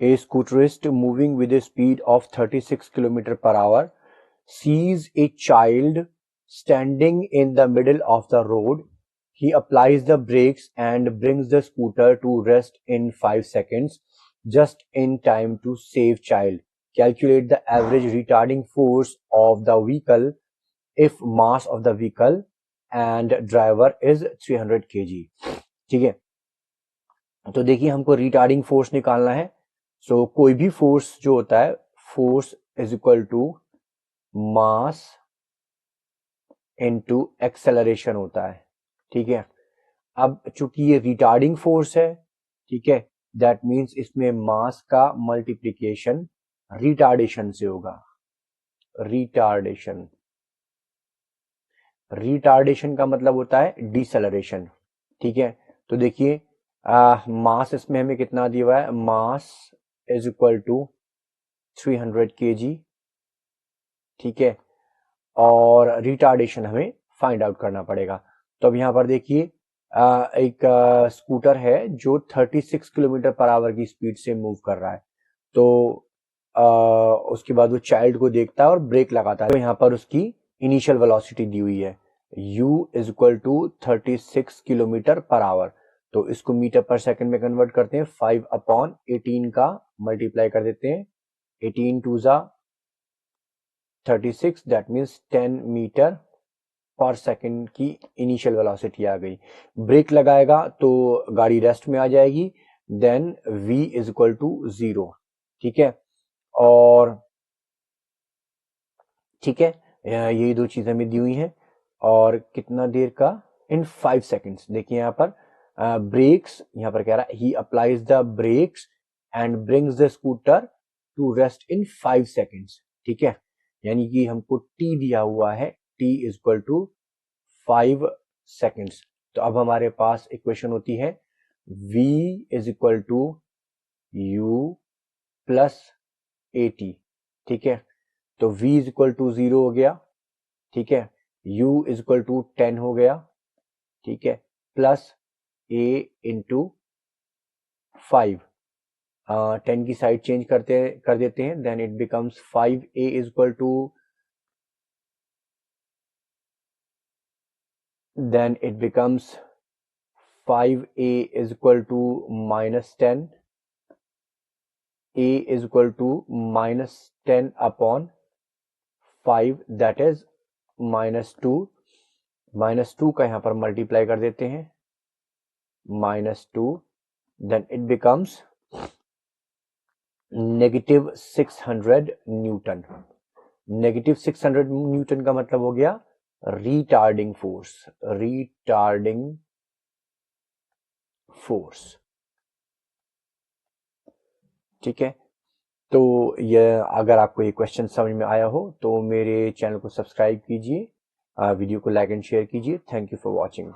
A scooterist moving with a speed of 36 km per hour sees a child standing in the middle of the road. He applies the brakes and brings the scooter to rest in 5 seconds, just in time to save child. Calculate the average retarding force of the vehicle if mass of the vehicle and driver is 300 kg. ठीक है, तो देखिए हमको retarding force निकालना है. सो कोई भी force जो होता है, force is equal to mass into acceleration होता है. ठीक है, अब चूंकि ये रिटार्डिंग फोर्स है, ठीक है, दैट मींस इसमें मास का मल्टीप्लिकेशन रिटार्डेशन से होगा. रिटार्डेशन, रिटार्डेशन का मतलब होता है डिसेलरेशन. ठीक है, तो देखिए मास इसमें हमें कितना दिया हुआ है, mass is equal to 300 kg. ठीक है, और रिटार्डेशन हमें फाइंड आउट करना पड़ेगा. तो अब यहां पर देखिए एक स्कूटर है जो 36 किलोमीटर पर आवर की स्पीड से मूव कर रहा है. तो उसके बाद वो चाइल्ड को देखता है और ब्रेक लगाता है. तो यहाँ पर उसकी इनिशियल वेलोसिटी दी हुई है, u is equal to 36 kilometre per hour. तो इसको मीटर पर सेकंड में कन्वर्ट करते हैं. 5/18 का मल्टीप्लाई कर देते हैं. 18 टू जा 36, that means 10 metre per second की इनिशियल वेलोसिटी आ गई. ब्रेक लगाएगा तो गाड़ी रेस्ट में आ जाएगी. Then v is equal to 0. ठीक है, और ठीक है, यही दो चीजें हमें दी हुई हैं. और कितना देर का, इन 5 सेकेंड्स. देखिए यहाँ पर ब्रेक्स, यहाँ पर कह रहा है ही applies the brakes and brings the scooter to rest in 5 seconds. ठीक है, यानी कि हमको t दिया हुआ है, t is equal to 5 seconds. तो अब हमारे पास इक्वेशन होती है v is equal to u plus at. ठीक है, तो v इज इक्वल टू 0 हो गया. ठीक है, u इज इक्वल टू 10 हो गया. ठीक है, प्लस a इंटू 5. 10 की साइड चेंज कर देते हैं. Then it becomes 5a is equal to, then it becomes 5a is equal to minus 10. a is equal to minus 10 upon 5, that is -2. -2 का यहां पर मल्टीप्लाई कर देते हैं, -2. Then it becomes -600 newton. -600 newton का मतलब हो गया रिटार्डिंग फोर्स. Retarding force. ठीक है, तो ये अगर आपको ये क्वेश्चन समझ में आया हो तो मेरे चैनल को सब्सक्राइब कीजिए, वीडियो को लाइक एंड शेयर कीजिए. Thank you for watching.